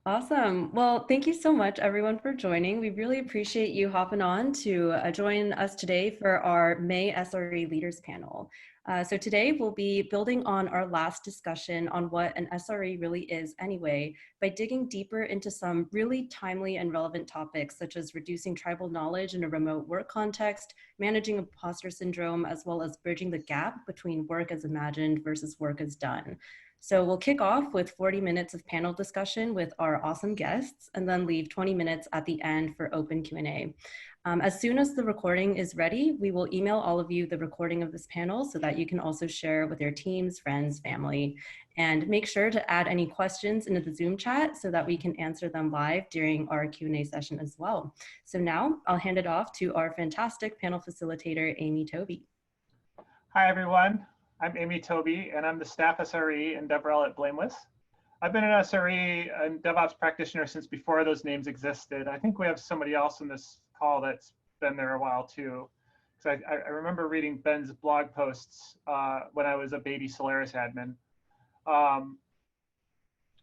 Awesome. Well, thank you so much, everyone, for joining. We really appreciate you hopping on to join us today for our May SRE Leaders Panel. So today we'll be building on our last discussion on what an SRE really is anyway, by digging deeper into some really timely and relevant topics, such as reducing tribal knowledge in a remote work context, managing imposter syndrome, as well as bridging the gap between work as imagined versus work as done. So we'll kick off with 40 minutes of panel discussion with our awesome guests, and then leave 20 minutes at the end for open Q&A. As soon as the recording is ready, we will email all of you the recording of this panel so that you can also share with your teams, friends, family, and make sure to add any questions into the Zoom chat so that we can answer them live during our Q&A session as well. So now I'll hand it off to our fantastic panel facilitator, Amy Tobey. Hi, everyone. I'm Amy Tobey, and I'm the staff SRE and DevRel at Blameless. I've been an SRE and DevOps practitioner since before those names existed. I think we have somebody else in this call that's been there a while too. Because I remember reading Ben's blog posts when I was a baby Solaris admin.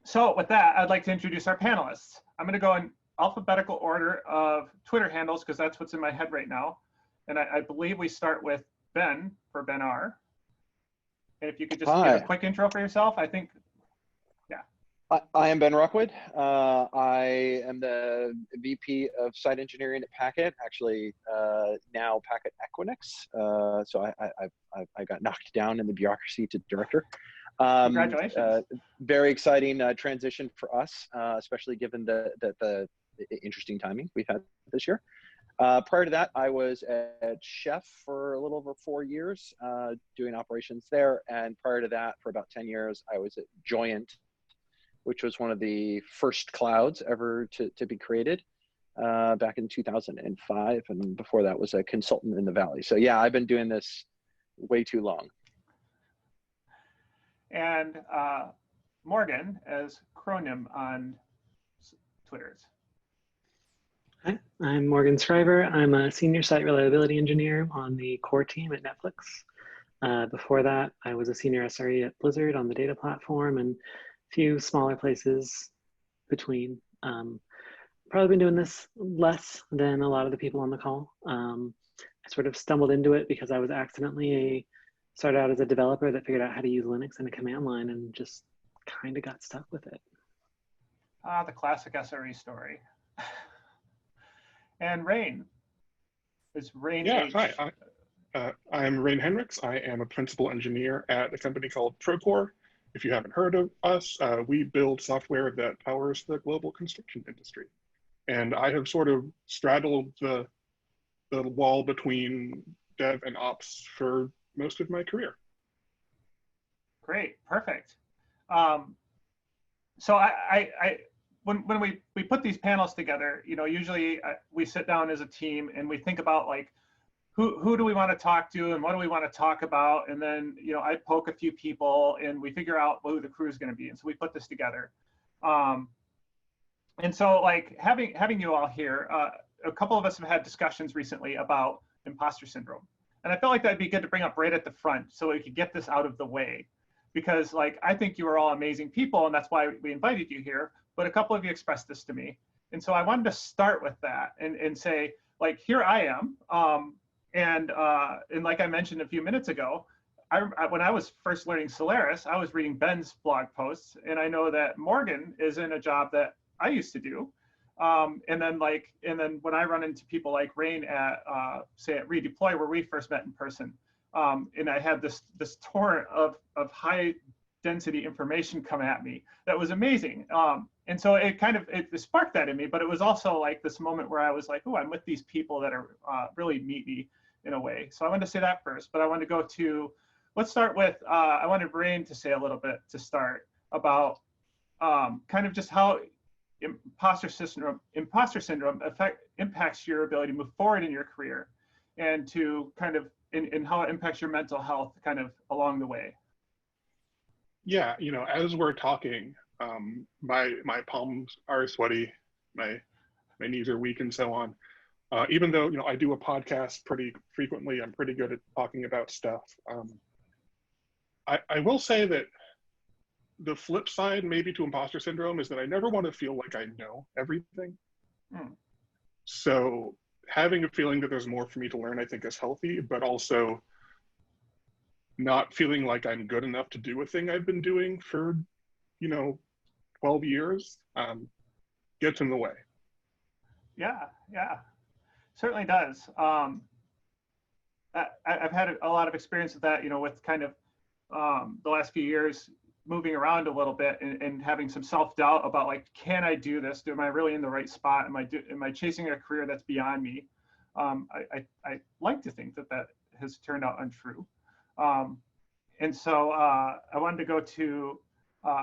So with that, I'd like to introduce our panelists. I'm going to go in alphabetical order of Twitter handles because that's what's in my head right now. And I believe we start with Ben for Ben R. And if you could just give a quick intro for yourself, I think, yeah. I am Ben Rockwood. I am the VP of Site Engineering at Packet, actually now Packet Equinix. So I got knocked down in the bureaucracy to director. Congratulations. Very exciting transition for us, especially given the interesting timing we've had this year. Prior to that, I was at Chef for a little over 4 years, doing operations there. And prior to that, for about 10 years, I was at Joyent, which was one of the first clouds ever to be created back in 2005. And before that was a consultant in the Valley. So yeah, I've been doing this way too long. And Morgan as Chronim on Twitters. Hi, I'm Morgan Schryver. I'm a senior site reliability engineer on the core team at Netflix. Before that, I was a senior SRE at Blizzard on the data platform and a few smaller places between. Probably been doing this less than a lot of the people on the call. I sort of stumbled into it because I was started out as a developer that figured out how to use Linux in a command line and just kind of got stuck with it. The classic SRE story. And Rein. Is Rein? Yeah, hi. I'm Rein Henrichs. I am a principal engineer at a company called Procore. If you haven't heard of us, we build software that powers the global construction industry. And I have sort of straddled the wall between dev and ops for most of my career. Great, perfect. So when we put these panels together, usually we sit down as a team and we think about like, who do we want to talk to and what do we want to talk about? And then, I poke a few people and we figure out who the crew is going to be. And so we put this together. And so like having you all here, a couple of us have had discussions recently about imposter syndrome. And I felt like that'd be good to bring up right at the front so we could get this out of the way. Because like, I think you are all amazing people and that's why we invited you here. But a couple of you expressed this to me. And so I wanted to start with that and say, like, here I am. And like I mentioned a few minutes ago, when I was first learning Solaris, I was reading Ben's blog posts. And I know that Morgan is in a job that I used to do. And then when I run into people like Rein at, say at Redeploy, where we first met in person, and I had this torrent of high density information come at me that was amazing. And so it sparked that in me, but it was also like this moment where I was like, oh, I'm with these people that are really meaty in a way. So I wanted to say that first, but I want to go to, let's start with, I wanted Rein to say a little bit to start about kind of just how imposter syndrome impacts your ability to move forward in your career and to kind of, and how it impacts your mental health kind of along the way. Yeah, as we're talking, my palms are sweaty, my knees are weak and so on. Even though, I do a podcast pretty frequently, I'm pretty good at talking about stuff. I will say that the flip side maybe to imposter syndrome is that I never want to feel like I know everything. So having a feeling that there's more for me to learn, I think is healthy, but also not feeling like I'm good enough to do a thing I've been doing for, 12 years gets in the way. Yeah, certainly does. I've had a lot of experience with that, with kind of the last few years moving around a little bit and having some self-doubt about like, can I do this? Am I really in the right spot? Am I chasing a career that's beyond me? I like to think that has turned out untrue. And so I wanted to go to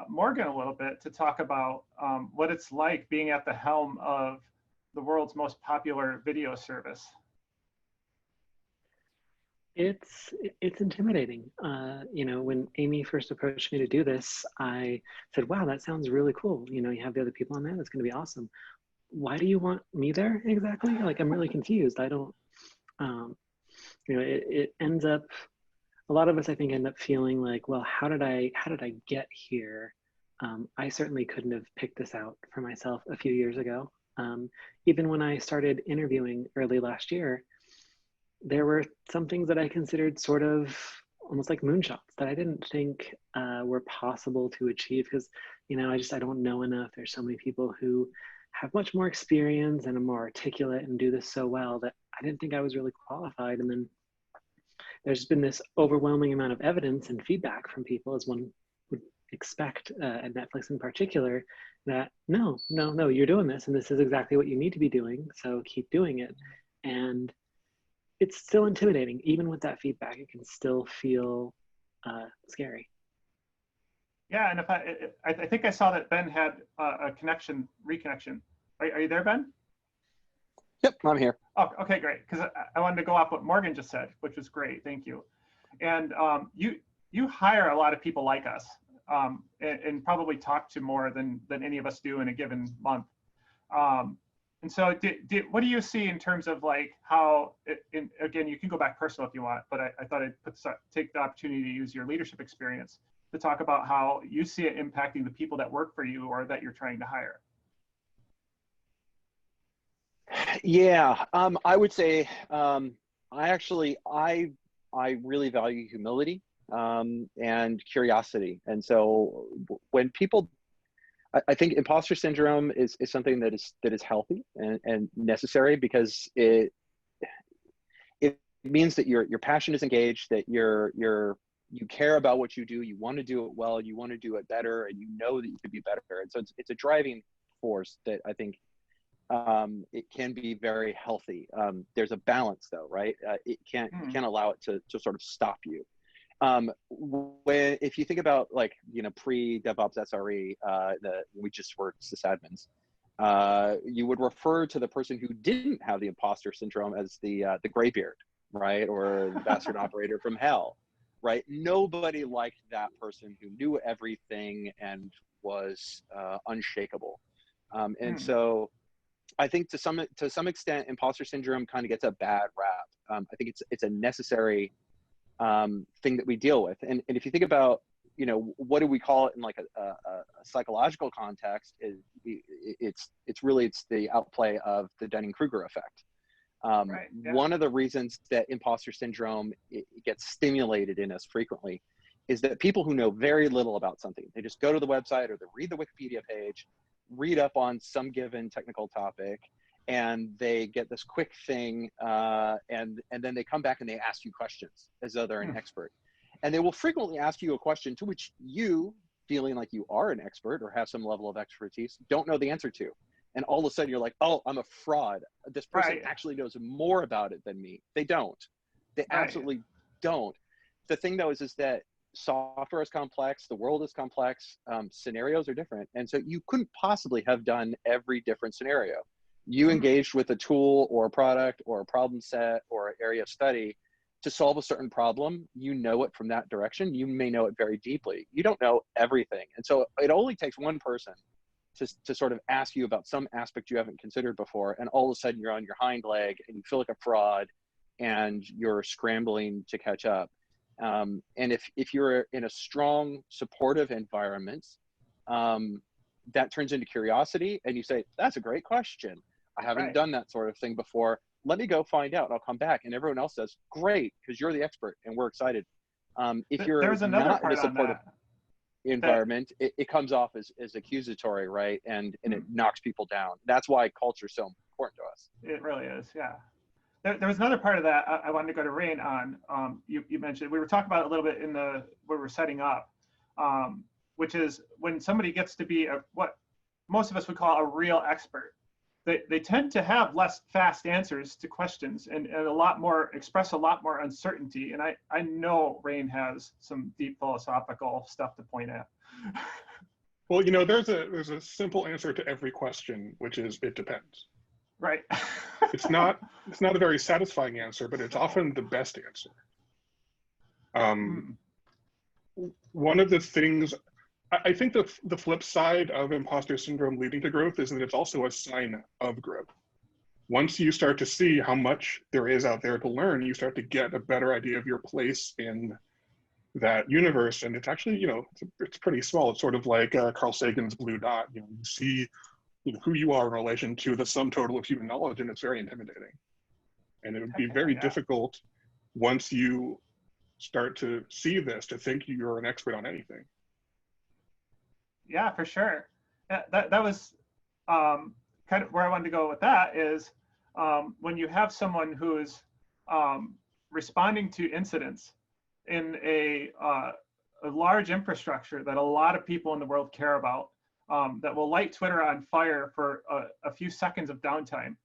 Morgan a little bit to talk about what it's like being at the helm of the world's most popular video service. It's intimidating. When Amy first approached me to do this, I said, wow, that sounds really cool. You have the other people on there. That's going to be awesome. Why do you want me there exactly? Like, I'm really confused. I don't, it ends up, a lot of us, I think, end up feeling like, well, how did I get here? I certainly couldn't have picked this out for myself a few years ago. Even when I started interviewing early last year, there were some things that I considered sort of almost like moonshots that I didn't think were possible to achieve because, I don't know enough. There's so many people who have much more experience and are more articulate and do this so well that I didn't think I was really qualified. And then there's been this overwhelming amount of evidence and feedback from people, as one would expect at Netflix in particular, that no, you're doing this and this is exactly what you need to be doing. So keep doing it. And it's still intimidating. Even with that feedback, it can still feel scary. Yeah, and if I think I saw that Ben had a reconnection. Are you there, Ben? Yep, I'm here. Oh, okay, great. Because I wanted to go off what Morgan just said, which was great. Thank you. And you hire a lot of people like us, and probably talk to more than any of us do in a given month. And so what do you see in terms of like how, again, you can go back personal if you want, but I thought I'd take the opportunity to use your leadership experience to talk about how you see it impacting the people that work for you or that you're trying to hire. Yeah, I would say I really value humility and curiosity. And so when people, I think imposter syndrome is something that is healthy and necessary because it means that your passion is engaged, that you care about what you do, you want to do it well, you want to do it better, and you know that you could be better. And so it's a driving force that I think it can be very healthy. There's a balance though, right? You can't allow it to sort of stop you. If you think about like, pre-DevOps SRE, we just were sysadmins, you would refer to the person who didn't have the imposter syndrome as the graybeard, right? Or the bastard operator from hell, right? Nobody liked that person who knew everything and was unshakable. So I think to some extent, imposter syndrome kind of gets a bad rap. I think it's a necessary thing that we deal with. And if you think about, what do we call it in like a psychological context, it's the outplay of the Dunning-Kruger effect. Right, yeah. One of the reasons that imposter syndrome it gets stimulated in us frequently is that people who know very little about something, they just go to the website or they read the Wikipedia page, read up on some given technical topic, and they get this quick thing, and then they come back and they ask you questions as though they're an expert. And they will frequently ask you a question to which you, feeling like you are an expert or have some level of expertise, don't know the answer to. And all of a sudden you're like, oh, I'm a fraud. This person actually knows more about it than me. They don't. They absolutely don't. The thing though is that software is complex, the world is complex, scenarios are different. And so you couldn't possibly have done every different scenario. You engaged with a tool or a product or a problem set or an area of study to solve a certain problem. You know it from that direction. You may know it very deeply. You don't know everything. And so it only takes one person to sort of ask you about some aspect you haven't considered before. And all of a sudden you're on your hind leg and you feel like a fraud and you're scrambling to catch up. And if you're in a strong, supportive environment, that turns into curiosity, and you say, that's a great question. I haven't done that sort of thing before. Let me go find out. I'll come back. And everyone else says, great, because you're the expert and we're excited. If you're There's another not in part a on supportive that. environment, it comes off as accusatory, right? And it knocks people down. That's why culture is so important to us. It really is, yeah. There was another part of that I wanted to go to Rein on. You mentioned, we were talking about it a little bit in where we're setting up, which is when somebody gets to be what most of us would call a real expert. They tend to have less fast answers to questions and express a lot more uncertainty. And I know Rein has some deep philosophical stuff to point at. Well, you know, there's a simple answer to every question, which is it depends. Right. It's not a very satisfying answer, but it's often the best answer. One of the things, I think the flip side of imposter syndrome leading to growth is that it's also a sign of growth. Once you start to see how much there is out there to learn, you start to get a better idea of your place in that universe. And it's actually, you know, it's pretty small. It's sort of like Carl Sagan's blue dot. You know, you see who you are in relation to the sum total of human knowledge, and it's very intimidating. And it would be very difficult once you start to see this to think you're an expert on anything. Yeah, for sure. That was kind of where I wanted to go with that is when you have someone who is responding to incidents in a large infrastructure that a lot of people in the world care about, that will light Twitter on fire for a few seconds of downtime.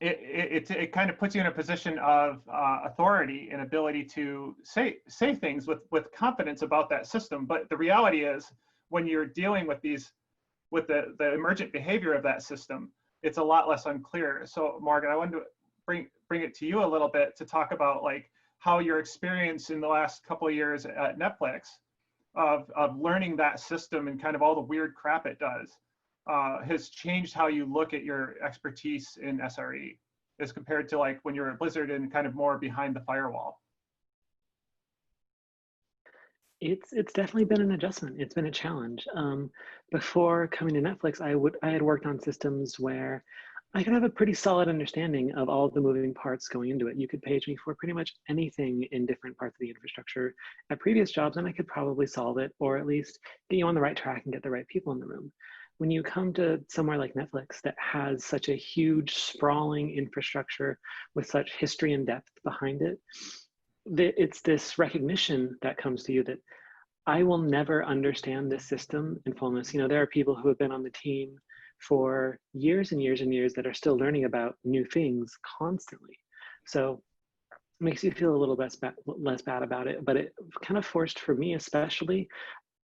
It kind of puts you in a position of authority and ability to say things with confidence about that system. But the reality is, when you're dealing with the emergent behavior of that system, it's a lot less unclear. So Morgan, I wanted to bring it to you a little bit to talk about like how your experience in the last couple of years at Netflix of learning that system and kind of all the weird crap it does has changed how you look at your expertise in SRE as compared to like when you're at Blizzard and kind of more behind the firewall. It's definitely been an adjustment. It's been a challenge. Before coming to Netflix, I had worked on systems where I could have a pretty solid understanding of all of the moving parts going into it. You could page me for pretty much anything in different parts of the infrastructure at previous jobs, and I could probably solve it, or at least get you on the right track and get the right people in the room. When you come to somewhere like Netflix that has such a huge, sprawling infrastructure with such history and depth behind it, it's this recognition that comes to you that I will never understand this system in fullness. You know, there are people who have been on the team for years and years and years that are still learning about new things constantly. So it makes you feel a little less bad about it, but it kind of forced, for me especially,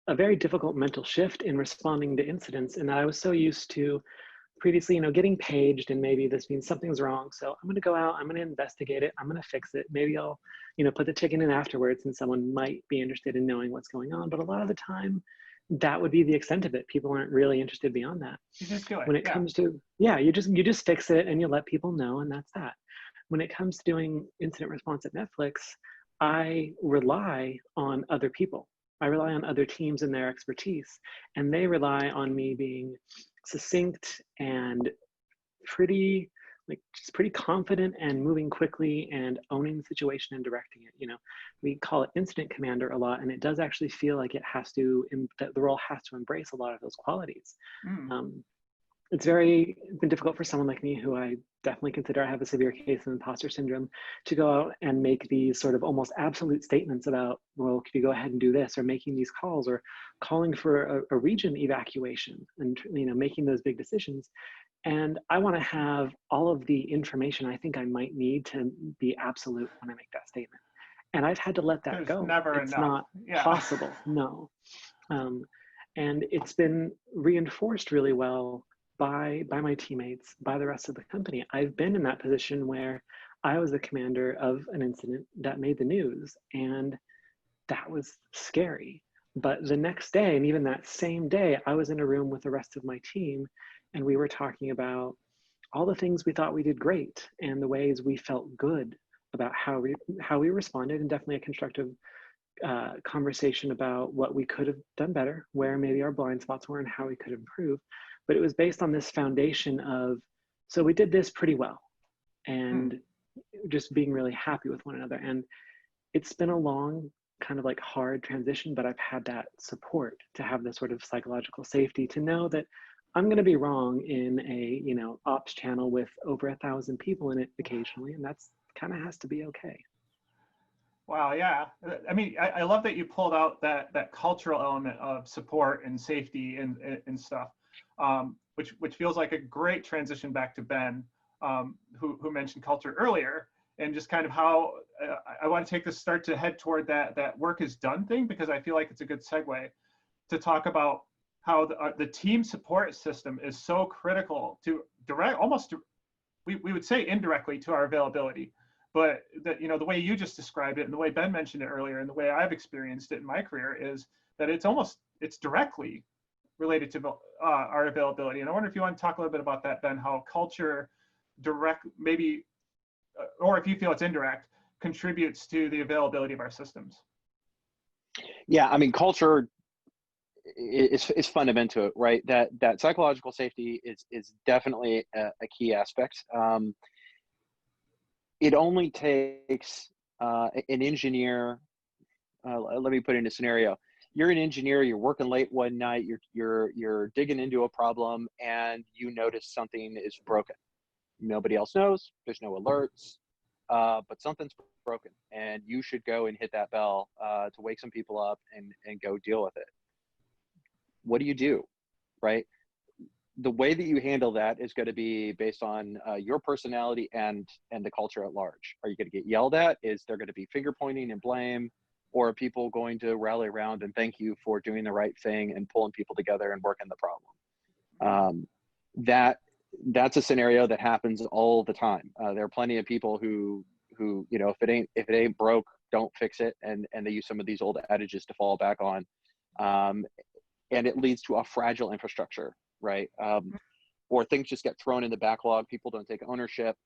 a very difficult mental shift in responding to incidents. And I was so used to previously, you know, getting paged and maybe this means something's wrong. So I'm going to go out, I'm going to investigate it, I'm going to fix it. Maybe I'll, you know, put the ticket in afterwards and someone might be interested in knowing what's going on. But a lot of the time, that would be the extent of it. People aren't really interested beyond that. You just do it. When it comes to, you just fix it and you let people know, and that's that. When it comes to doing incident response at Netflix, I rely on other people. I rely on other teams and their expertise, and they rely on me being succinct and pretty confident and moving quickly and owning the situation and directing it. You know, we call it incident commander a lot, and it does actually feel like that the role has to embrace a lot of those qualities. It's been difficult for someone like me, who I definitely consider I have a severe case of imposter syndrome, to go out and make these sort of almost absolute statements about, well, could you go ahead and do this, or making these calls, or calling for a region evacuation, and, you know, making those big decisions. And I want to have all of the information I think I might need to be absolute when I make that statement. And I've had to let that go. It's not possible, no. And it's been reinforced really well by my teammates, by the rest of the company. I've been in that position where I was the commander of an incident that made the news, and that was scary. But the next day, and even that same day, I was in a room with the rest of my team, and we were talking about all the things we thought we did great and the ways we felt good about how we responded, and definitely a constructive conversation about what we could have done better, where maybe our blind spots were, and how we could improve. But it was based on this foundation of, so we did this pretty well, and just being really happy with one another. And it's been a long, kind of like hard transition, but I've had that support to have this sort of psychological safety to know that I'm going to be wrong in a, you know, ops channel with over 1,000 people in it occasionally, and that's kind of has to be okay. Wow, yeah. I mean, I love that you pulled out that cultural element of support and safety and stuff, which feels like a great transition back to Ben, who mentioned culture earlier, and just kind of how I want to take this start to head toward that work is done thing, because I feel like it's a good segue to talk about how the team support system is so critical to we would say indirectly to our availability. But that, you know, the way you just described it and the way Ben mentioned it earlier and the way I've experienced it in my career is that it's directly related to our availability. And I wonder if you want to talk a little bit about that, Ben, how culture maybe, or if you feel it's indirect, contributes to the availability of our systems. Yeah, I mean, culture is fundamental to it, right? That psychological safety is definitely a key aspect. It only takes an engineer. Let me put it in a scenario. You're an engineer. You're working late one night. You're digging into a problem, and you notice something is broken. Nobody else knows. There's no alerts, but something's broken, and you should go and hit that bell to wake some people up and go deal with it. What do you do, right? The way that you handle that is going to be based on your personality and the culture at large. Are you going to get yelled at? Is there going to be finger pointing and blame? Or are people going to rally around and thank you for doing the right thing and pulling people together and working the problem? That's a scenario that happens all the time. There are plenty of people who you know, if it ain't broke, don't fix it, and they use some of these old adages to fall back on, and it leads to a fragile infrastructure. Right? Or things just get thrown in the backlog. People don't take ownership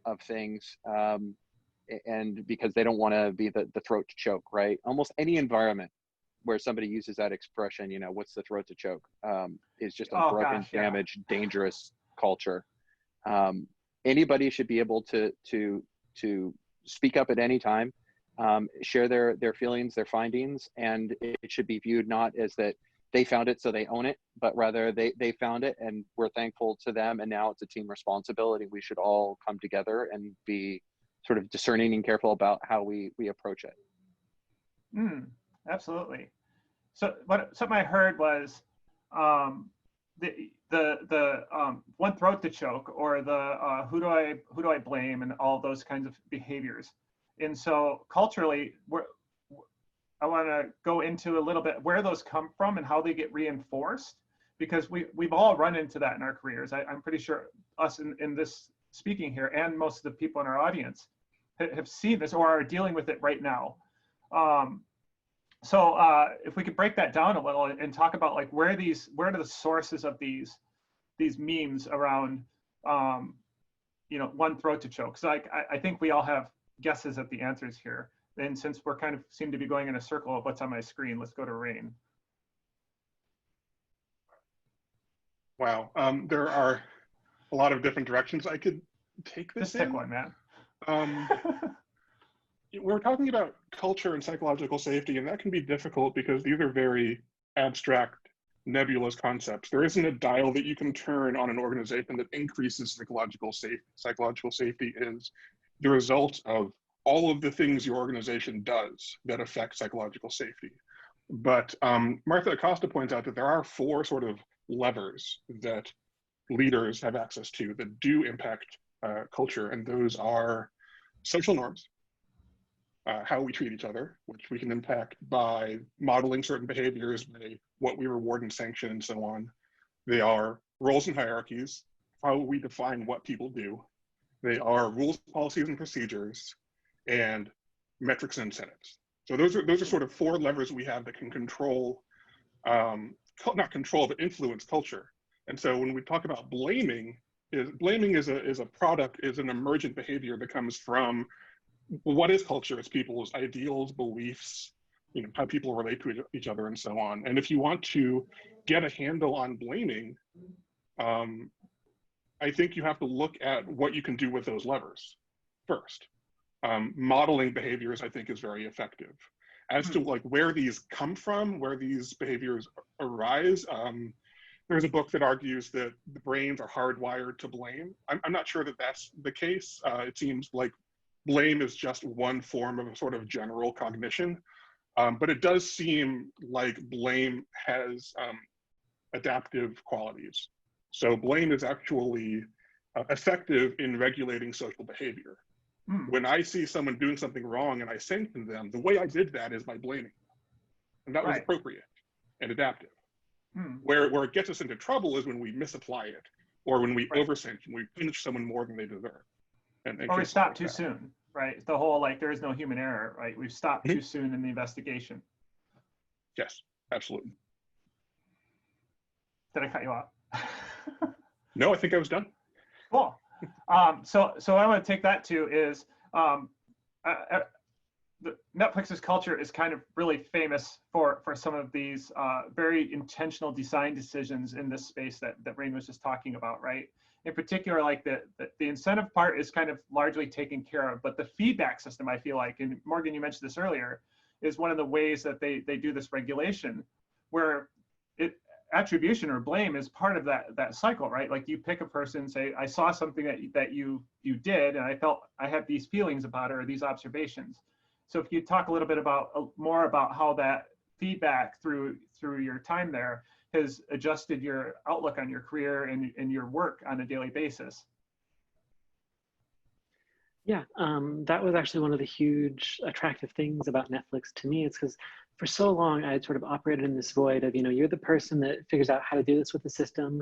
of things, and because they don't want to be the throat to choke, right? Almost any environment where somebody uses that expression, you know, what's the throat to choke, is just a broken, damaged, dangerous culture. Anybody should be able to speak up at any time, share their feelings, their findings, and it should be viewed not as that they found it so they own it, but rather they found it and we're thankful to them, and now it's a team responsibility. We should all come together and be sort of discerning and careful about how we approach it. Absolutely. So something I heard was the one throat to choke, or the who do I blame, and all those kinds of behaviors. And so culturally, I want to go into a little bit where those come from and how they get reinforced, because we've all run into that in our careers. I'm pretty sure us in this speaking here and most of the people in our audience have seen this or are dealing with it right now. So if we could break that down a little and talk about like where are the sources of these memes around, you know, one throat to choke. So I think we all have guesses at the answers here. And since we're kind of seem to be going in a circle of what's on my screen, let's go to Rein. Wow, there are a lot of different directions I could take this. Just pick one, man. We're talking about culture and psychological safety, and that can be difficult because these are very abstract, nebulous concepts. There isn't a dial that you can turn on an organization that increases psychological safety. Psychological safety is the result of all of the things your organization does that affect psychological safety. But Martha Acosta points out that there are 4 sort of levers that leaders have access to that do impact culture, and those are social norms, how we treat each other, which we can impact by modeling certain behaviors, by what we reward and sanction, and so on. They are roles and hierarchies, how we define what people do. They are rules, policies, and procedures, and metrics and incentives. So those are sort of 4 levers we have that can control, not control, but influence culture. And so when we talk about blaming is an emergent behavior that comes from what is culture? It's people's ideals, beliefs, how people relate to each other and so on. And if you want to get a handle on blaming, I think you have to look at what you can do with those levers first. Modeling behaviors, I think, is very effective. As to like where these come from, where these behaviors arise, there's a book that argues that the brains are hardwired to blame. I'm not sure that that's the case. It seems like blame is just one form of a sort of general cognition. But it does seem like blame has adaptive qualities. So blame is actually effective in regulating social behavior. When I see someone doing something wrong and I sanction them, the way I did that is by blaming them. And that was appropriate and adaptive. Where it gets us into trouble is when we misapply it, or when we over-sanction, we punish someone more than they deserve. Or we stop too soon, right? The whole, like, there is no human error, right? We've stopped too soon in the investigation. Yes, absolutely. Did I cut you off? No, I think I was done. Cool. So what I want to take that to is Netflix's culture is kind of really famous for some of these very intentional design decisions in this space that Rein was just talking about, right? In particular, like the incentive part is kind of largely taken care of, but the feedback system, I feel like, and Morgan, you mentioned this earlier, is one of the ways that they do this regulation, where attribution or blame is part of that cycle, right? Like you pick a person, say, I saw something that you did, and I felt I had these feelings about it or these observations. So if you talk a little bit more about how that feedback through your time there has adjusted your outlook on your career and your work on a daily basis. Yeah, that was actually one of the huge attractive things about Netflix to me. It's because for so long I had sort of operated in this void of, you're the person that figures out how to do this with the system,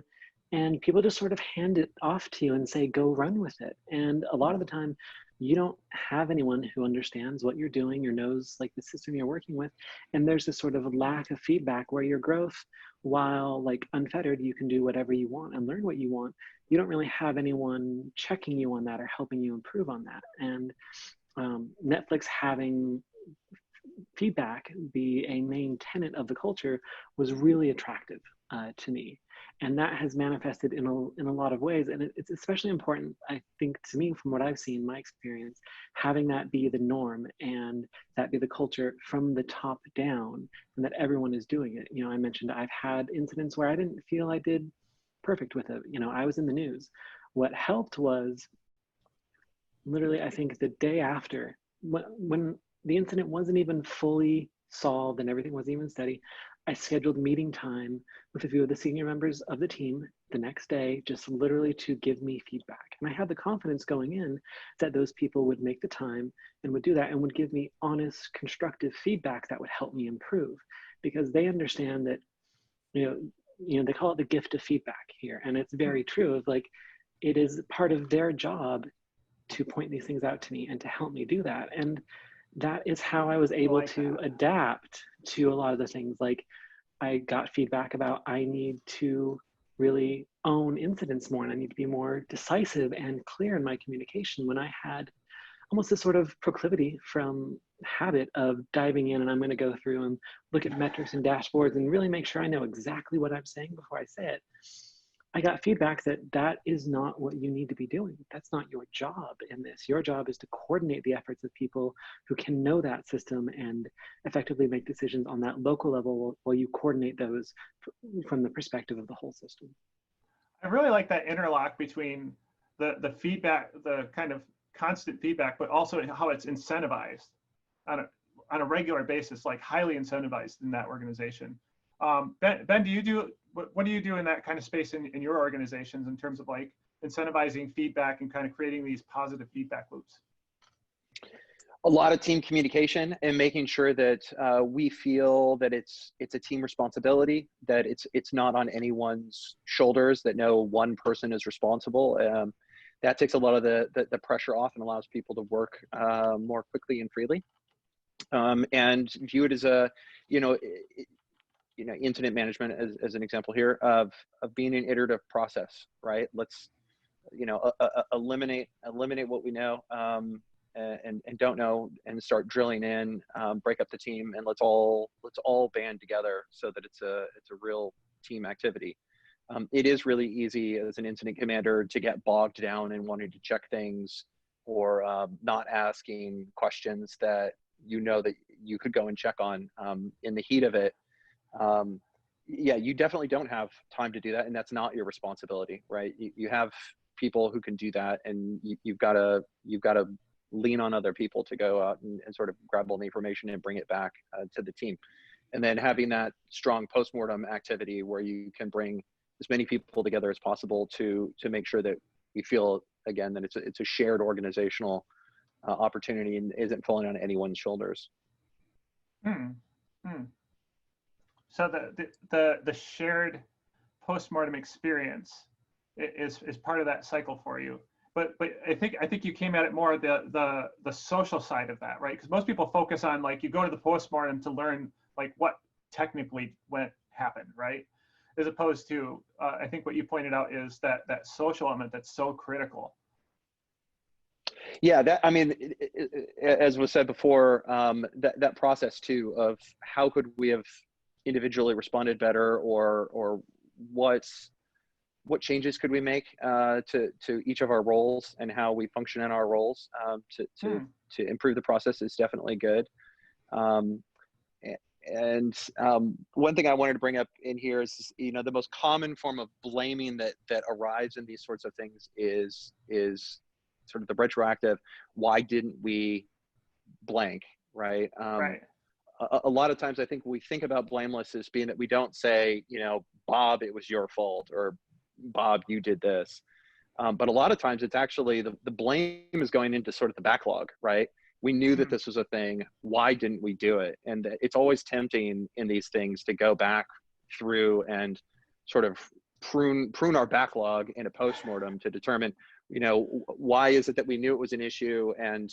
and people just sort of hand it off to you and say, go run with it. And a lot of the time, you don't have anyone who understands what you're doing or knows like the system you're working with. And there's this sort of lack of feedback where your growth, while like unfettered, you can do whatever you want and learn what you want. You don't really have anyone checking you on that or helping you improve on that. And Netflix having feedback be a main tenet of the culture was really attractive to me. And that has manifested in a lot of ways. And it's especially important, I think, to me, from what I've seen, my experience, having that be the norm and that be the culture from the top down, and that everyone is doing it. I mentioned I've had incidents where I didn't feel I did perfect with it. I was in the news. What helped was literally, I think, the day after, when the incident wasn't even fully solved and everything wasn't even steady, I scheduled meeting time with a few of the senior members of the team the next day, just literally to give me feedback. And I had the confidence going in that those people would make the time and would do that and would give me honest, constructive feedback that would help me improve, because they understand that, they call it the gift of feedback here. And it's very true of like, it is part of their job to point these things out to me and to help me do that. And that is how I was able to adapt to a lot of the things. Like I got feedback about I need to really own incidents more, and I need to be more decisive and clear in my communication, when I had almost this sort of proclivity from habit of diving in, and I'm going to go through and look at metrics and dashboards and really make sure I know exactly what I'm saying before I say it. I got feedback that is not what you need to be doing. That's not your job in this. Your job is to coordinate the efforts of people who can know that system and effectively make decisions on that local level while you coordinate those from the perspective of the whole system. I really like that interlock between the feedback, the kind of constant feedback, but also how it's incentivized on a regular basis, like highly incentivized in that organization. Ben, what do you do in that kind of space in your organizations in terms of like incentivizing feedback and kind of creating these positive feedback loops? A lot of team communication and making sure that we feel that it's a team responsibility, that it's not on anyone's shoulders, that no one person is responsible. That takes a lot of the pressure off and allows people to work more quickly and freely. And view it as incident management as an example here of being an iterative process, right? Let's, eliminate what we know. and don't know, and start drilling in, break up the team, and let's all band together so that it's a real team activity. It is really easy as an incident commander to get bogged down in wanting to check things, or not asking questions that that you could go and check on in the heat of it. Yeah, you definitely don't have time to do that, and that's not your responsibility, right? You have people who can do that, and you've got to lean on other people to go out and sort of grab all the information and bring it back to the team. And then having that strong postmortem activity where you can bring as many people together as possible to make sure that we feel, again, that it's a shared organizational opportunity and isn't falling on anyone's shoulders. So the shared postmortem experience is part of that cycle for you. But I think you came at it more the social side of that, right? Because most people focus on, like, you go to the postmortem to learn like what technically happened, right? As opposed to I think what you pointed out is that social element that's so critical. Yeah, I mean, as was said before, that process too of how could we have individually responded better, or what changes could we make to each of our roles and how we function in our roles to improve the process is definitely good. And one thing I wanted to bring up in here is, the most common form of blaming that arrives in these sorts of things is sort of the retroactive, why didn't we blank, right? Right. A lot of times I think we think about Blameless as being that we don't say, Bob, it was your fault, or Bob, you did this. But a lot of times it's actually the blame is going into sort of the backlog, right? We knew that this was a thing. Why didn't we do it? And it's always tempting in these things to go back through and sort of prune our backlog in a postmortem to determine, why is it that we knew it was an issue and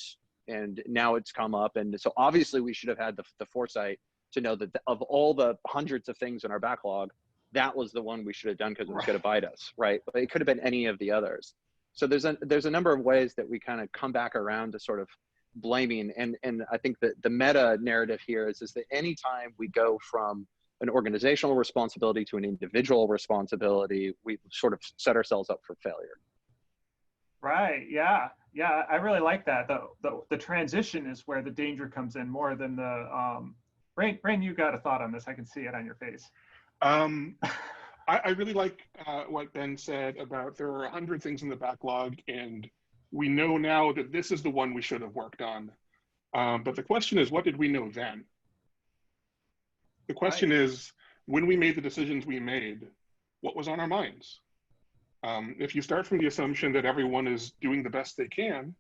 now it's come up. And so obviously we should have had the foresight to know that of all the hundreds of things in our backlog, that was the one we should have done because it was going to bite us, right? But it could have been any of the others. So there's a number of ways that we kind of come back around to sort of blaming. And I think that the meta narrative here is that anytime we go from an organizational responsibility to an individual responsibility, we sort of set ourselves up for failure. Right. Yeah. I really like that. The transition is where the danger comes in more than the Rein, you got a thought on this. I can see it on your face. I really like what Ben said about there are 100 things in the backlog, and we know now that this is the one we should have worked on. But the question is, what did we know then? The question is, when we made the decisions we made, what was on our minds? If you start from the assumption that everyone is doing the best they can,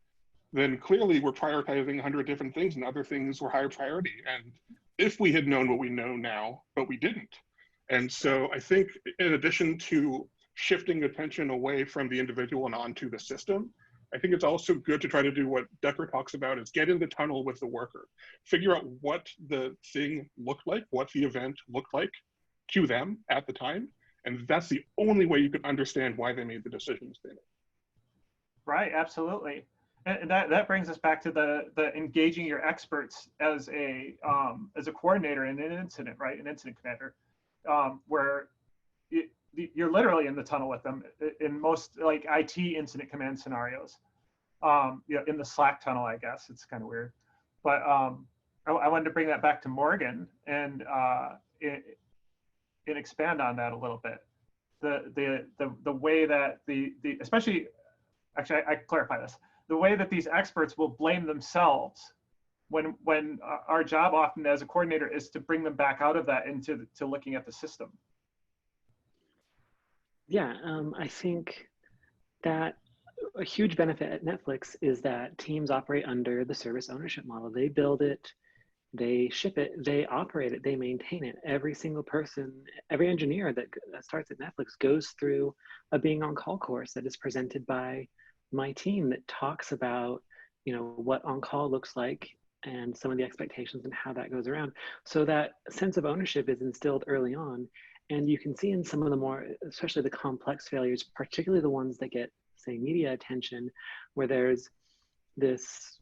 then clearly we're prioritizing 100 different things and other things were higher priority. And if we had known what we know now, but we didn't. And so I think in addition to shifting attention away from the individual and onto the system, I think it's also good to try to do what Decker talks about, is get in the tunnel with the worker, figure out what the thing looked like, what the event looked like to them at the time. And that's the only way you can understand why they made the decisions they made. Right, absolutely. And that brings us back to the engaging your experts as a coordinator in an incident, right? An incident commander, where you're literally in the tunnel with them in most like IT incident command scenarios. In the Slack tunnel, I guess it's kind of weird, but I wanted to bring that back to Morgan and expand on that a little bit. The way that especially, actually I clarify this, the way that these experts will blame themselves when our job often as a coordinator is to bring them back out of that into looking at the system. Yeah, I think that a huge benefit at Netflix is that teams operate under the service ownership model. They build it, they ship it, they operate it, they maintain it. Every single person, every engineer that starts at Netflix goes through a being on call course that is presented by my team that talks about, what on call looks like and some of the expectations and how that goes around. So that sense of ownership is instilled early on. And you can see in some of the more, especially the complex failures, particularly the ones that get, say, media attention, where there's this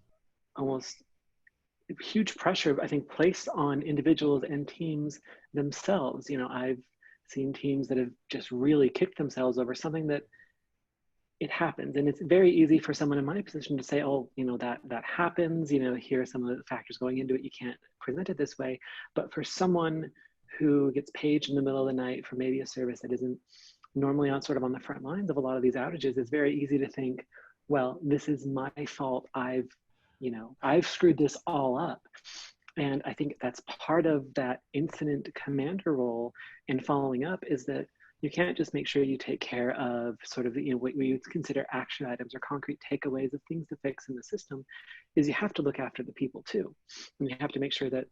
almost huge pressure, I think, placed on individuals and teams themselves. You know, I've seen teams that have just really kicked themselves over something that it happens. And it's very easy for someone in my position to say, oh, you know, that happens, you know, here are some of the factors going into it. You can't present it this way. But for someone who gets paged in the middle of the night for maybe a service that isn't normally on sort of on the front lines of a lot of these outages, it's very easy to think, well, this is my fault. I've screwed this all up. And I think that's part of that incident commander role in following up, is that you can't just make sure you take care of sort of, you know, what we would consider action items or concrete takeaways of things to fix in the system. Is you have to look after the people too. And you have to make sure that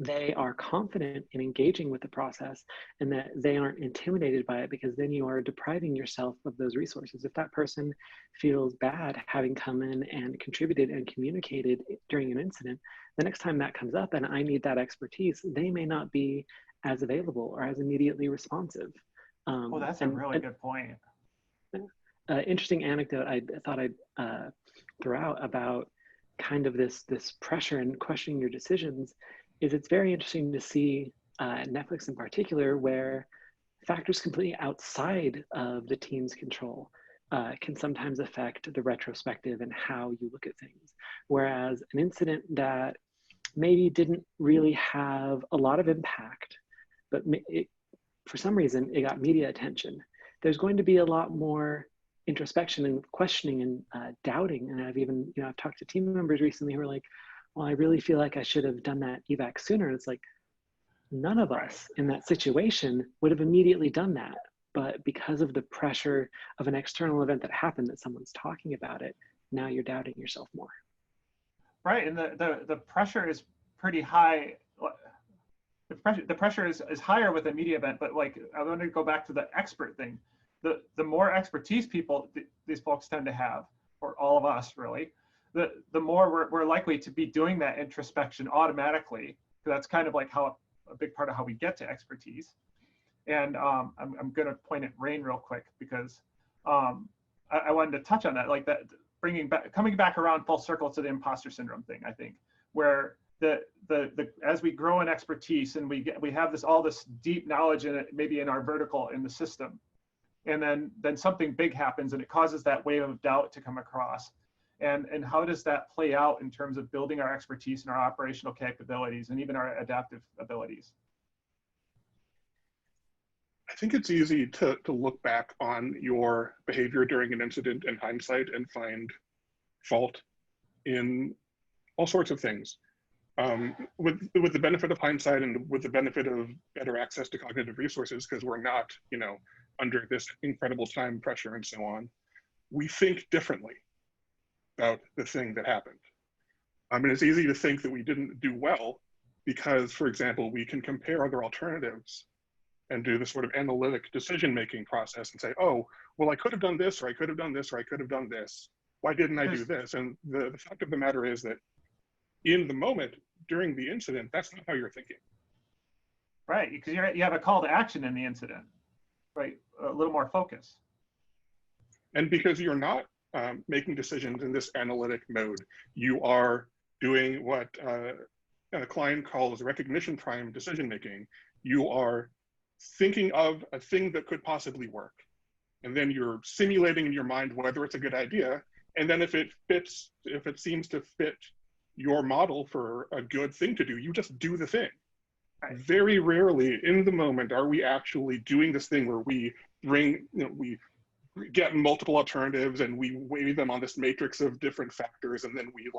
they are confident in engaging with the process and that they aren't intimidated by it, because then you are depriving yourself of those resources. If that person feels bad having come in and contributed and communicated during an incident, the next time that comes up and I need that expertise, they may not be as available or as immediately responsive. Well, that's a really good point. Interesting anecdote I thought I'd throw out about kind of this pressure and questioning your decisions is it's very interesting to see Netflix in particular, where factors completely outside of the team's control can sometimes affect the retrospective and how you look at things. Whereas an incident that maybe didn't really have a lot of impact, but for some reason it got media attention, there's going to be a lot more introspection and questioning and doubting. And I've talked to team members recently who are like, well, I really feel like I should have done that evac sooner. And it's like, none of us in that situation would have immediately done that. But because of the pressure of an external event that happened, that someone's talking about it, now you're doubting yourself more. Right, and the pressure is pretty high. The pressure is higher with a media event, but like, I want to go back to the expert thing. The more expertise these folks tend to have, or all of us really, the more we're likely to be doing that introspection automatically. That's kind of like how a big part of how we get to expertise. And I'm going to point at Rein real quick, because I wanted to touch on that, like that, coming back around full circle to the imposter syndrome thing, I think, where as we grow in expertise and we have all this deep knowledge in it, maybe in our vertical in the system, and then something big happens and it causes that wave of doubt to come across. And how does that play out in terms of building our expertise and our operational capabilities and even our adaptive abilities? I think it's easy to look back on your behavior during an incident in hindsight and find fault in all sorts of things. With the benefit of hindsight and with the benefit of better access to cognitive resources, because we're not, under this incredible time pressure and so on, we think differently about the thing that happened. I mean, it's easy to think that we didn't do well because, for example, we can compare other alternatives and do the sort of analytic decision-making process and say, oh, well, I could have done this, or I could have done this, or I could have done this. Why didn't I do this? And the fact of the matter is that in the moment, during the incident, that's not how you're thinking. Right, because you have a call to action in the incident, right? A little more focus. And because you're not making decisions in this analytic mode, you are doing what a client calls recognition prime decision-making. You are thinking of a thing that could possibly work. And then you're simulating in your mind whether it's a good idea. And then if it seems to fit your model for a good thing to do, you just do the thing. Right. Very rarely in the moment are we actually doing this thing where we we get multiple alternatives and we weigh them on this matrix of different factors, and then we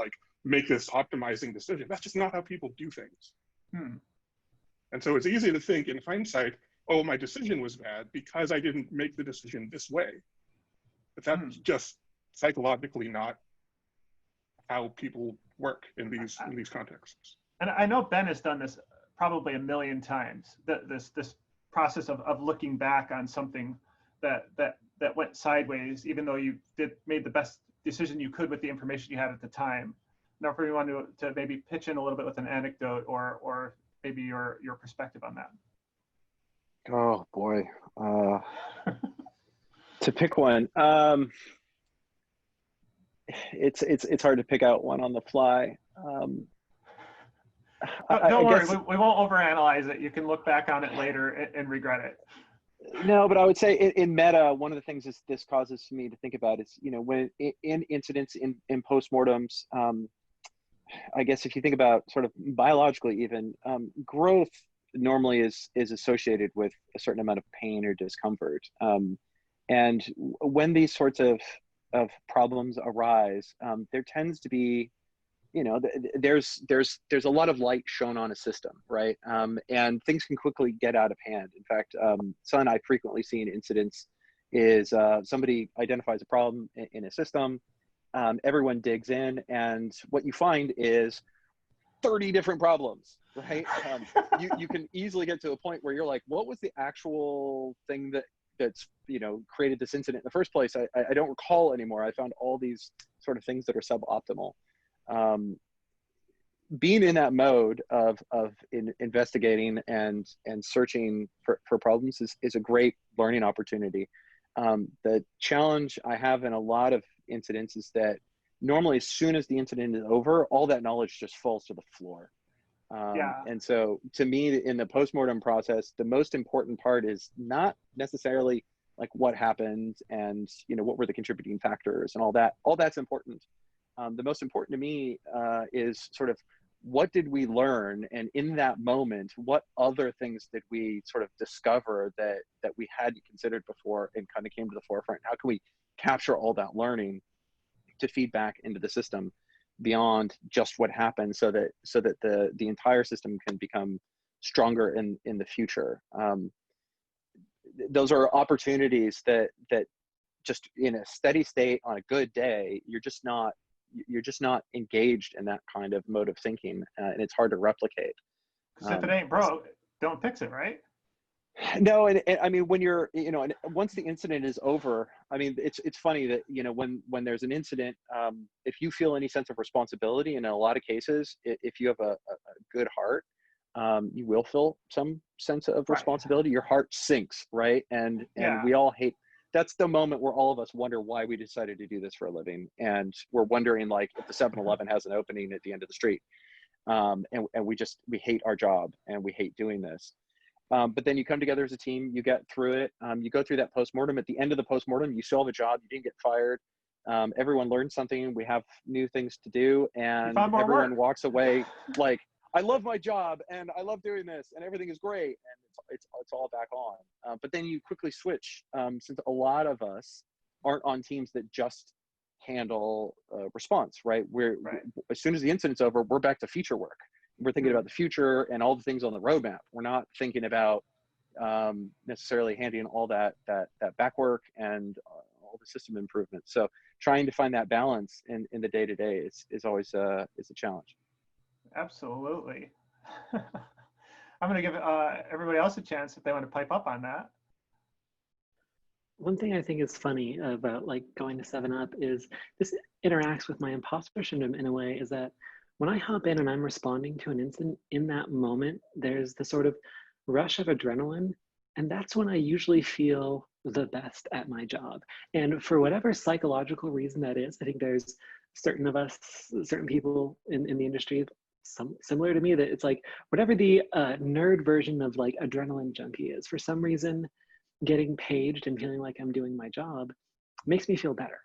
make this optimizing decision. That's just not how people do things. And so it's easy to think in hindsight, oh, my decision was bad because I didn't make the decision this way. But that's just psychologically not how people work in these contexts. And I know Ben has done this probably a million times, this process of looking back on something that went sideways, even though you made the best decision you could with the information you had at the time. Now, if you want to maybe pitch in a little bit with an anecdote or maybe your perspective on that. Oh boy, to pick one. it's hard to pick out one on the fly. Don't worry, guess, we won't overanalyze it. You can look back on it later and regret it. no, but I would say in meta, one of the things this causes me to think about is, when in incidents, in postmortems, I guess if you think about sort of biologically even, growth normally is associated with a certain amount of pain or discomfort. And when these sorts of problems arise, there tends to be, there's a lot of light shown on a system, right? And things can quickly get out of hand. In fact, something I frequently see in incidents is somebody identifies a problem in a system, everyone digs in, and what you find is 30 different problems, right? You can easily get to a point where you're like, what was the actual thing that's created this incident in the first place? I don't recall anymore. I found all these sort of things that are suboptimal. Being in that mode of investigating and searching for problems is a great learning opportunity. The challenge I have in a lot of incidents is that normally as soon as the incident is over, all that knowledge just falls to the floor. And so to me, in the postmortem process, the most important part is not necessarily like what happened and what were the contributing factors and all that. All that's important. The most important to me is sort of what did we learn, and in that moment, what other things did we sort of discover that we hadn't considered before and kind of came to the forefront? How can we capture all that learning to feed back into the system beyond just what happened, so that the entire system can become stronger in the future? Those are opportunities that just in a steady state on a good day, you're just not engaged in that kind of mode of thinking, and it's hard to replicate. Because if it ain't broke, don't fix it, right? No, and I mean, when you're, and once the incident is over, I mean, it's funny that, when there's an incident, if you feel any sense of responsibility, and in a lot of cases, if you have a good heart, you will feel some sense of responsibility. Right. Your heart sinks, right? And we all hate. That's the moment where all of us wonder why we decided to do this for a living, and we're wondering like if the 7-Eleven has an opening at the end of the street, and we hate our job and we hate doing this. But then you come together as a team, you get through it, you go through that postmortem. At the end of the postmortem, you still have a job, you didn't get fired. Everyone learned something, we have new things to do, and everyone walks away like, I love my job and I love doing this and everything is great, and it's all back on. But then you quickly switch, since a lot of us aren't on teams that just handle response, right? As soon as the incident's over, we're back to feature work. We're thinking about the future and all the things on the roadmap. We're not thinking about necessarily handling all that back work and all the system improvements. So trying to find that balance in the day-to-day is always a challenge. Absolutely. I'm going to give everybody else a chance if they want to pipe up on that. One thing I think is funny about like going to 7-Up is this interacts with my imposter syndrome in a way, is that when I hop in and I'm responding to an incident, in that moment, there's the sort of rush of adrenaline. And that's when I usually feel the best at my job. And for whatever psychological reason that is, I think there's certain people in the industry, similar to me, that it's like whatever the nerd version of like adrenaline junkie is, for some reason, getting paged and feeling like I'm doing my job makes me feel better.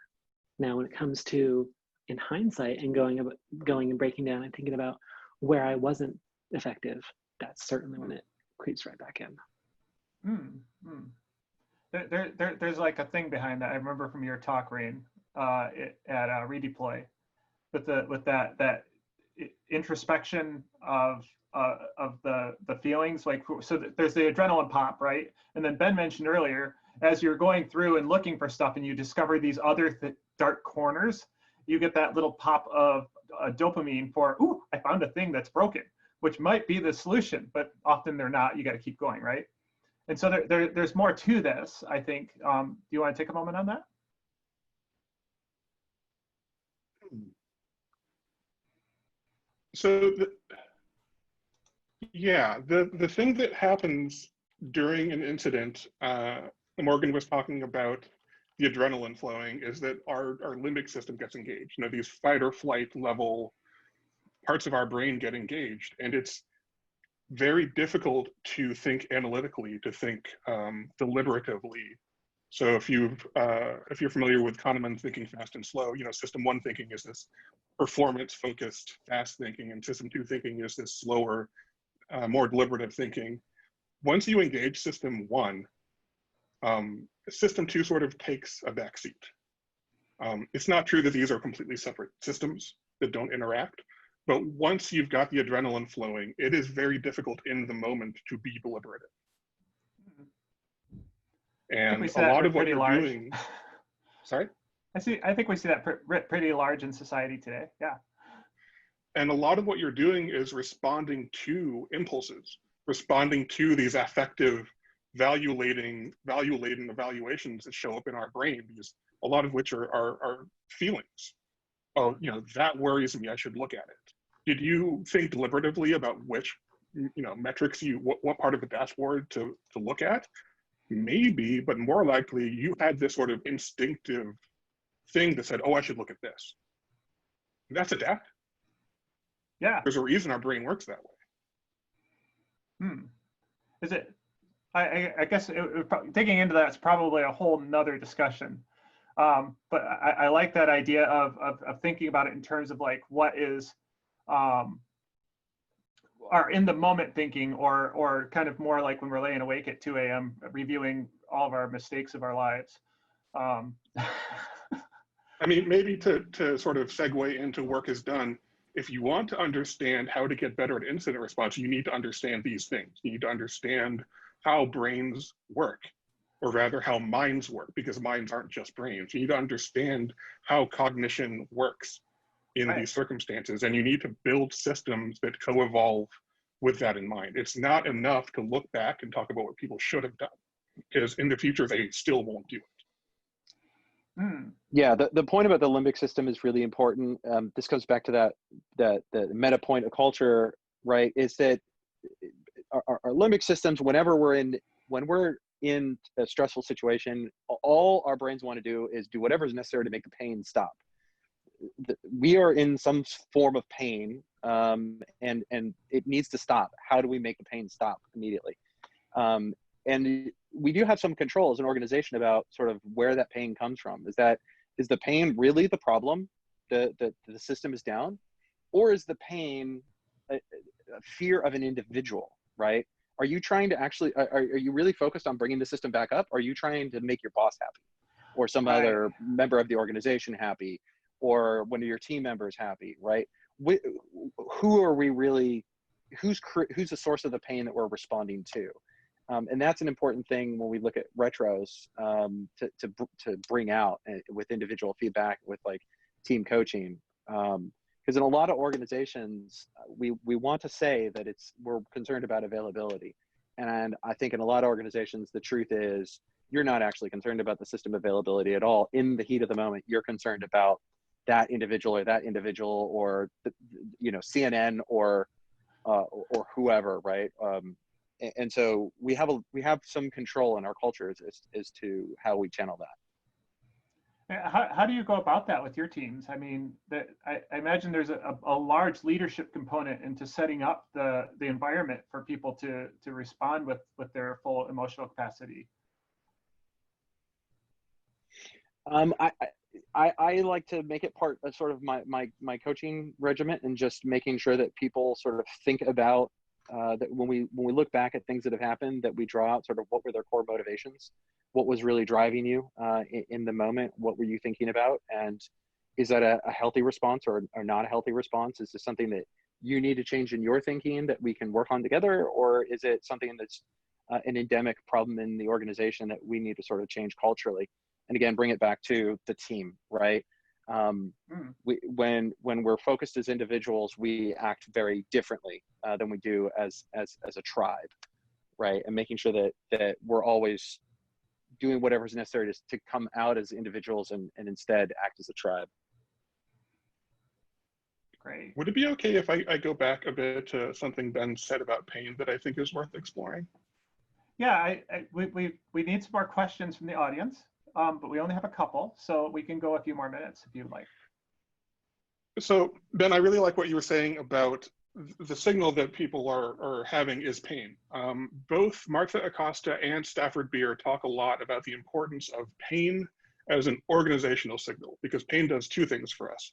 Now, when it comes to, in hindsight, and going and breaking down and thinking about where I wasn't effective, that's certainly when it creeps right back in. There's like a thing behind that. I remember from your talk, Rein, at Redeploy, with that introspection of the feelings. Like, so there's the adrenaline pop, right? And then Ben mentioned earlier, as you're going through and looking for stuff and you discover these other dark corners, you get that little pop of dopamine for, ooh, I found a thing that's broken, which might be the solution, but often they're not. You got to keep going, right? And so there's more to this, I think. Do you want to take a moment on that? So, the thing that happens during an incident, Morgan was talking about the adrenaline flowing is that our limbic system gets engaged. You know, these fight or flight level parts of our brain get engaged, and it's very difficult to think analytically, to think deliberatively. So if you're familiar with Kahneman thinking fast and slow, you know, system 1 thinking is this performance focused fast thinking, and system 2 thinking is this slower, more deliberative thinking. Once you engage system 1, system 2 sort of takes a backseat. It's not true that these are completely separate systems that don't interact, but once you've got the adrenaline flowing, it is very difficult in the moment to be deliberative. And a lot of what you're doing, sorry? I think we see that pretty large in society today, yeah. And a lot of what you're doing is responding to impulses, responding to these affective, value-laden evaluations that show up in our brain, because a lot of which are feelings. Oh, you know, that worries me, I should look at it. Did you think deliberatively about which, you know, metrics what part of the dashboard to look at? Maybe, but more likely you had this sort of instinctive thing that said, oh, I should look at this. That's adaptive. Yeah. There's a reason our brain works that way. Is it, I guess digging into that's probably a whole nother discussion. But I like that idea of thinking about it in terms of like what is our in the moment thinking, or kind of more like when we're laying awake at 2 a.m. reviewing all of our mistakes of our lives. I mean, maybe to sort of segue into work is done, if you want to understand how to get better at incident response, you need to understand these things. You need to understand how brains work, or rather how minds work, because minds aren't just brains. You need to understand how cognition works in these circumstances, and you need to build systems that co-evolve with that in mind. It's not enough to look back and talk about what people should have done, because in the future they still won't do it. Yeah, the point about the limbic system is really important. This comes back to the meta point of culture, right? Is that our limbic systems, when we're in a stressful situation, all our brains want to do is do whatever is necessary to make the pain stop. We are in some form of pain, and it needs to stop. How do we make the pain stop immediately? And we do have some control as an organization about sort of where that pain comes from. Is the pain really the problem? The system is down, or is the pain a fear of an individual, right? Are you trying to actually, are you really focused on bringing the system back up? Are you trying to make your boss happy, or some other member of the organization happy, or one of your team members happy, right? Who are we really, who's the source of the pain that we're responding to? And that's an important thing when we look at retros, to bring out with individual feedback, with like team coaching. Because in a lot of organizations, we want to say that we're concerned about availability. And I think in a lot of organizations, the truth is you're not actually concerned about the system availability at all. In the heat of the moment, you're concerned about that individual, or you know, CNN or whoever, right? And so we have some control in our culture as to how we channel that. How do you go about that with your teams? I mean, I imagine there's a large leadership component into setting up the environment for people to respond with their full emotional capacity. I like to make it part of sort of my coaching regiment, and just making sure that people sort of think about that when we look back at things that have happened, that we draw out sort of what were their core motivations, what was really driving you in the moment, what were you thinking about, and is that a healthy response or not a healthy response? Is this something that you need to change in your thinking that we can work on together, or is it something that's an endemic problem in the organization that we need to sort of change culturally? And again, bring it back to the team, right? When we're focused as individuals, we act very differently than we do as a tribe, right? And making sure that we're always doing whatever's necessary to come out as individuals and instead act as a tribe. Great. Would it be okay if I go back a bit to something Ben said about pain that I think is worth exploring? Yeah, we need some more questions from the audience. but we only have a couple, so we can go a few more minutes if you'd like. So Ben, I really like what you were saying about the signal that people are having is pain. Both Martha Acosta and Stafford Beer talk a lot about the importance of pain as an organizational signal, because pain does two things for us.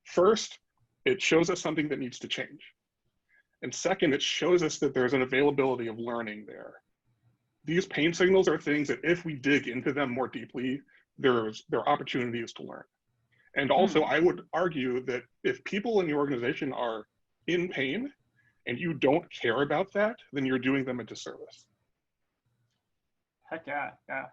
First, it shows us something that needs to change. And second, it shows us that there's an availability of learning there. These pain signals are things that if we dig into them more deeply, there are opportunities to learn. And also, I would argue that if people in your organization are in pain and you don't care about that, then you're doing them a disservice. Heck yeah, yeah.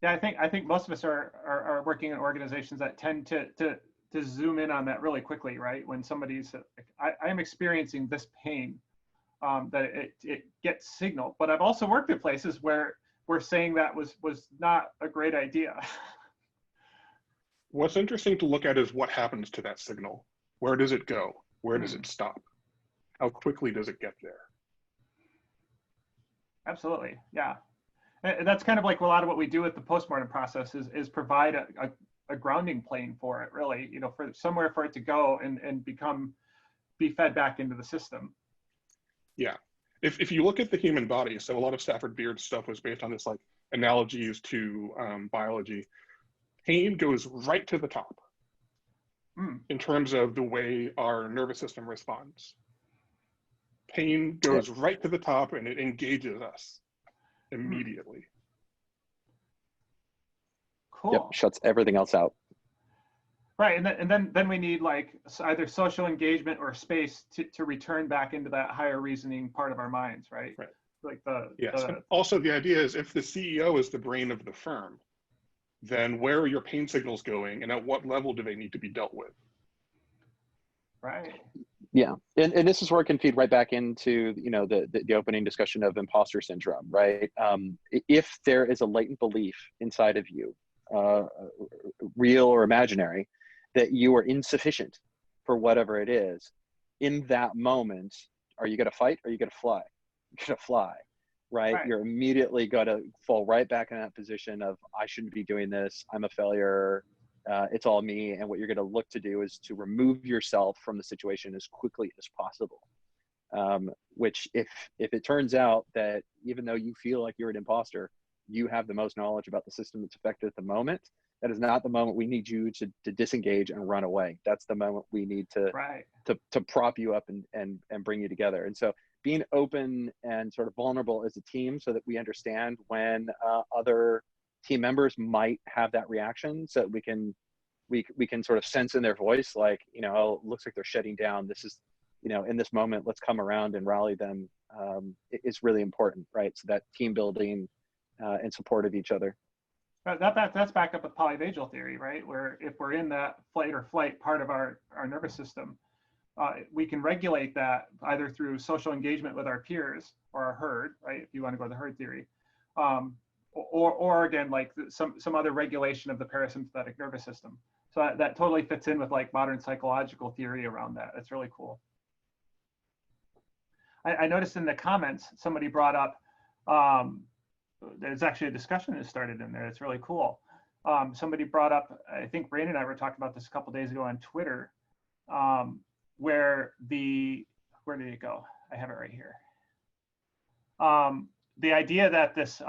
Yeah, I think most of us are working in organizations that tend to zoom in on that really quickly, right? When somebody's, I am experiencing this pain, that it gets signaled. But I've also worked at places where saying that was not a great idea. What's interesting to look at is what happens to that signal. Where does it go? Where does it stop? How quickly does it get there? Absolutely, yeah. And that's kind of like a lot of what we do with the postmortem process is provide a grounding plane for it, really, you know, for somewhere for it to go and be fed back into the system. Yeah. If you look at the human body, so a lot of Stafford Beard's stuff was based on this like analogies to biology. Pain goes right to the top in terms of the way our nervous system responds. Pain goes right to the top and it engages us immediately. Cool. Yep, shuts everything else out. Right, and then we need like either social engagement or space to return back into that higher reasoning part of our minds, right? Right. Like Also, the idea is if the CEO is the brain of the firm, then where are your pain signals going and at what level do they need to be dealt with? Right. Yeah, and this is where it can feed right back into, you know, the opening discussion of imposter syndrome, right? If there is a latent belief inside of you, real or imaginary, that you are insufficient for whatever it is, in that moment, are you gonna fight or are you gonna fly? You're gonna fly, right? You're immediately gonna fall right back in that position of, I shouldn't be doing this, I'm a failure, it's all me. And what you're gonna look to do is to remove yourself from the situation as quickly as possible. Which if it turns out that even though you feel like you're an imposter, you have the most knowledge about the system that's affected at the moment, that is not the moment we need you to disengage and run away. That's the moment we need to prop you up and bring you together. And so being open and sort of vulnerable as a team so that we understand when other team members might have that reaction, so that we can sort of sense in their voice, like, you know, oh, it looks like they're shutting down. This is, you know, in this moment, let's come around and rally them. It's really important, right? So that team building and support of each other. That's backed up with polyvagal theory, right? Where if we're in that fight or flight part of our nervous system, we can regulate that either through social engagement with our peers or our herd, right? If you want to go to the herd theory, or again, like some other regulation of the parasympathetic nervous system. So that totally fits in with like modern psychological theory around that. It's really cool. I noticed in the comments, somebody brought up, there's actually a discussion that started in there. It's really cool. Somebody brought up, I think Rein and I were talking about this a couple days ago on Twitter, where where did it go? I have it right here. The idea that this,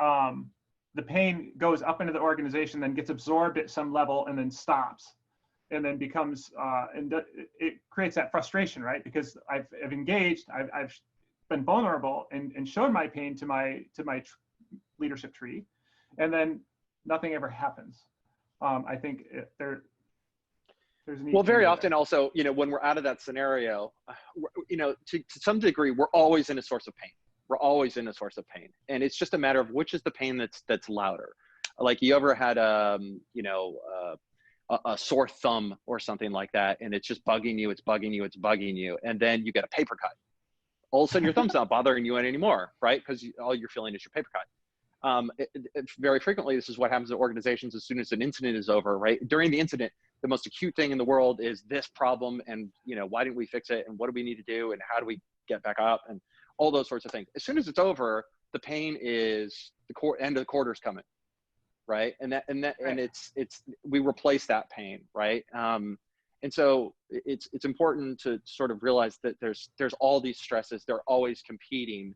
the pain goes up into the organization, then gets absorbed at some level and then stops and then becomes, and it creates that frustration, right? Because I've engaged, I've been vulnerable and shown my pain to my leadership tree, and then nothing ever happens. I think there's an well, very often also, you know, when we're out of that scenario, you know, to some degree, we're always in a source of pain. We're always in a source of pain, and it's just a matter of which is the pain that's louder. Like, you ever had you know, a sore thumb or something like that, and it's just bugging you, it's bugging you, it's bugging you, and then you get a paper cut. All of a sudden, your thumb's not bothering you anymore, right? Because all you're feeling is your paper cut. Very frequently, this is what happens to organizations as soon as an incident is over, right? During the incident, the most acute thing in the world is this problem, and, you know, why didn't we fix it, and what do we need to do, and how do we get back up, and all those sorts of things. As soon as it's over, the pain is end of the quarter's coming, right? And we replace that pain, right? And so it's important to sort of realize that there's all these stresses, they're always competing.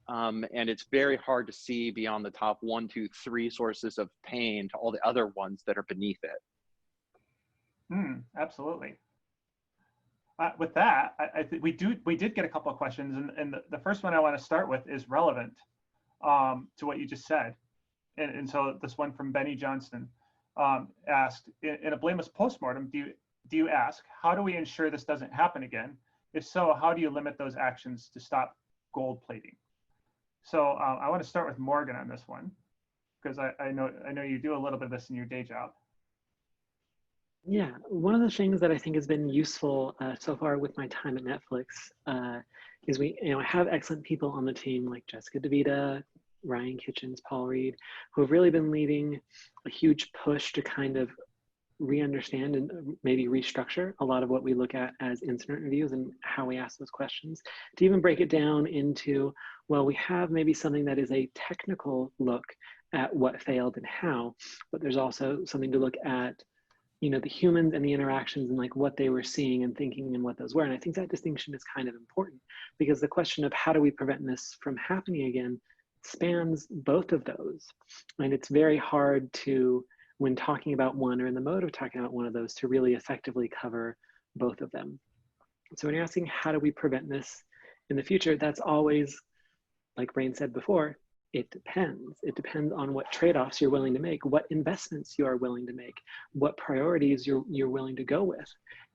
And it's very hard to see beyond the top 1, 2, 3 sources of pain to all the other ones that are beneath it. Absolutely. With that, I think we did get a couple of questions, and the first one I want to start with is relevant to what you just said. And so this one from Benny Johnston asked, in a blameless postmortem, do you ask, how do we ensure this doesn't happen again? If so, how do you limit those actions to stop gold plating? So I want to start with Morgan on this one, because I know you do a little bit of this in your day job. Yeah, one of the things that I think has been useful so far with my time at Netflix is we have excellent people on the team like Jessica DeVita, Ryan Kitchens, Paul Reed, who have really been leading a huge push to kind of re-understand and maybe restructure a lot of what we look at as incident reviews and how we ask those questions, to even break it down into, well, we have maybe something that is a technical look at what failed and how, but there's also something to look at, the humans and the interactions and like what they were seeing and thinking and what those were. And I think that distinction is kind of important, because the question of how do we prevent this from happening again spans both of those. And it's very hard to, when talking about one or in the mode of talking about one of those, to really effectively cover both of them. So when you're asking how do we prevent this in the future, that's always, like Rein said before, it depends. It depends on what trade-offs you're willing to make, what investments you are willing to make, what priorities you're willing to go with.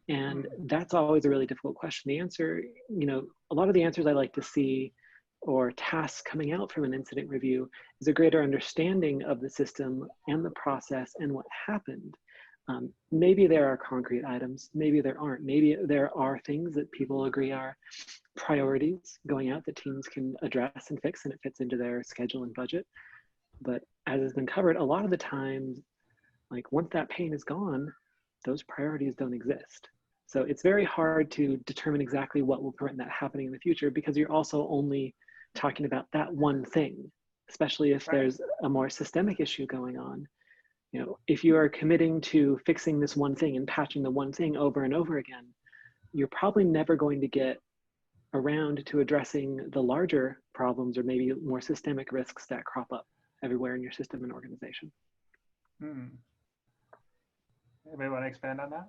And that's always a really difficult question. The answer, a lot of the answers I like to see or tasks coming out from an incident review is a greater understanding of the system and the process and what happened. Maybe there are concrete items, maybe there aren't. Maybe there are things that people agree are priorities going out that teams can address and fix, and it fits into their schedule and budget. But as has been covered, a lot of the times, like once that pain is gone, those priorities don't exist. So it's very hard to determine exactly what will prevent that happening in the future, because you're also only talking about that one thing, especially if there's a more systemic issue going on. If you are committing to fixing this one thing and patching the one thing over and over again, you're probably never going to get around to addressing the larger problems or maybe more systemic risks that crop up everywhere in your system and organization. Anybody want to expand on that?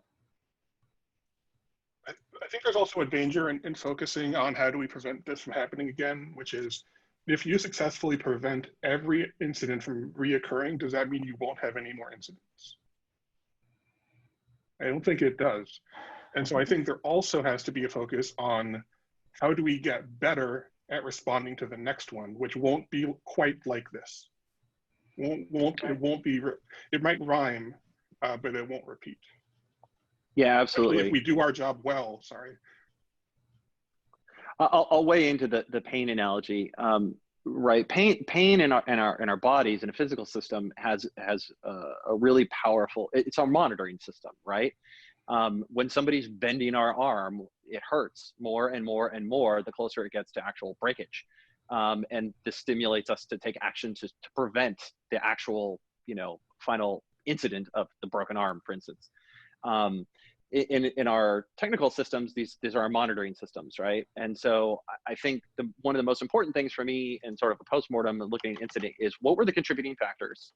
I think there's also a danger in focusing on how do we prevent this from happening again, which is, if you successfully prevent every incident from reoccurring, does that mean you won't have any more incidents? I don't think it does. And so I think there also has to be a focus on how do we get better at responding to the next one, which won't be quite like this. It might rhyme, but it won't repeat. Yeah, absolutely. Especially if we do our job well, sorry. I'll weigh into the pain analogy. Right, pain in our bodies in a physical system has a really powerful. It's our monitoring system, right? When somebody's bending our arm, it hurts more and more and more the closer it gets to actual breakage, and this stimulates us to take action to prevent the actual final incident of the broken arm, for instance. In our technical systems, these are our monitoring systems, right? And so I think one of the most important things for me in sort of a postmortem and looking at an incident is, what were the contributing factors,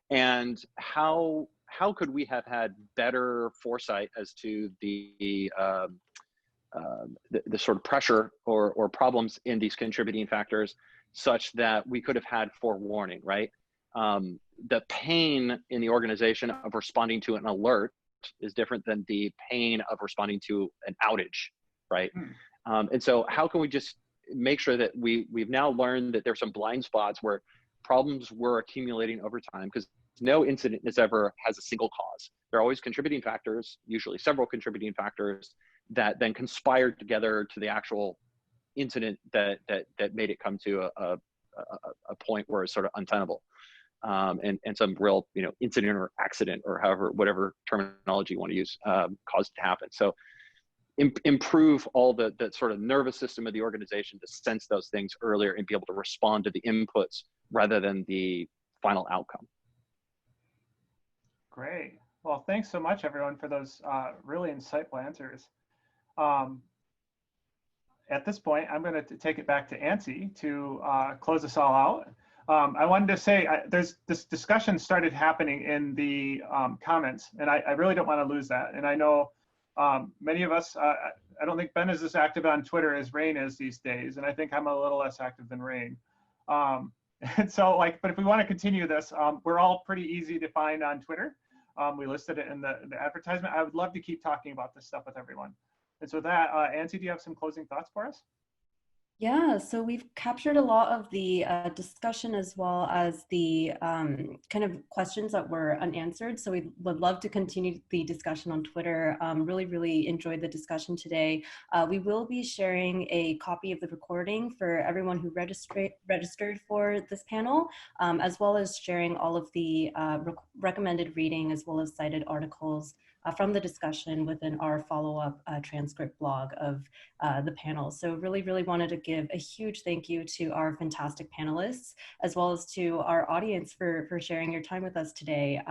and how could we have had better foresight as to the sort of pressure or problems in these contributing factors, such that we could have had forewarning, right? The pain in the organization of responding to an alert is different than the pain of responding to an outage, right? And so how can we just make sure that we've now learned that there's some blind spots where problems were accumulating over time, because no incident has a single cause. There are always contributing factors, usually several contributing factors, that then conspired together to the actual incident that made it come to a point where it's sort of untenable. And some real, incident or accident or whatever terminology you want to use, caused it to happen. So improve all the sort of nervous system of the organization to sense those things earlier and be able to respond to the inputs rather than the final outcome. Great. Well, thanks so much, everyone, for those really insightful answers. At this point, I'm going to take it back to Ansi to close us all out. I wanted to say there's this discussion started happening in the comments, and I really don't want to lose that. And I know many of us, I don't think Ben is as active on Twitter as Rein is these days, and I think I'm a little less active than Rein. And so, but if we want to continue this, we're all pretty easy to find on Twitter. We listed it in the advertisement. I would love to keep talking about this stuff with everyone. And so with that, Ansi, do you have some closing thoughts for us? Yeah, so we've captured a lot of the discussion as well as the kind of questions that were unanswered. So we would love to continue the discussion on Twitter. Really enjoyed the discussion today. We will be sharing a copy of the recording for everyone who registered for this panel, as well as sharing all of the recommended reading as well as cited articles from the discussion within our follow-up transcript blog of the panel. So really wanted to give a huge thank you to our fantastic panelists, as well as to our audience for sharing your time with us today.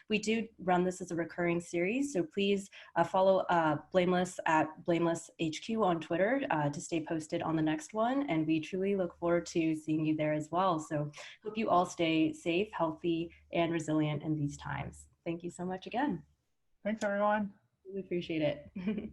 We do run this as a recurring series, so please follow Blameless at Blameless HQ on Twitter to stay posted on the next one. And we truly look forward to seeing you there as well. So hope you all stay safe, healthy, and resilient in these times. Thank you so much again. Thanks, everyone. We appreciate it.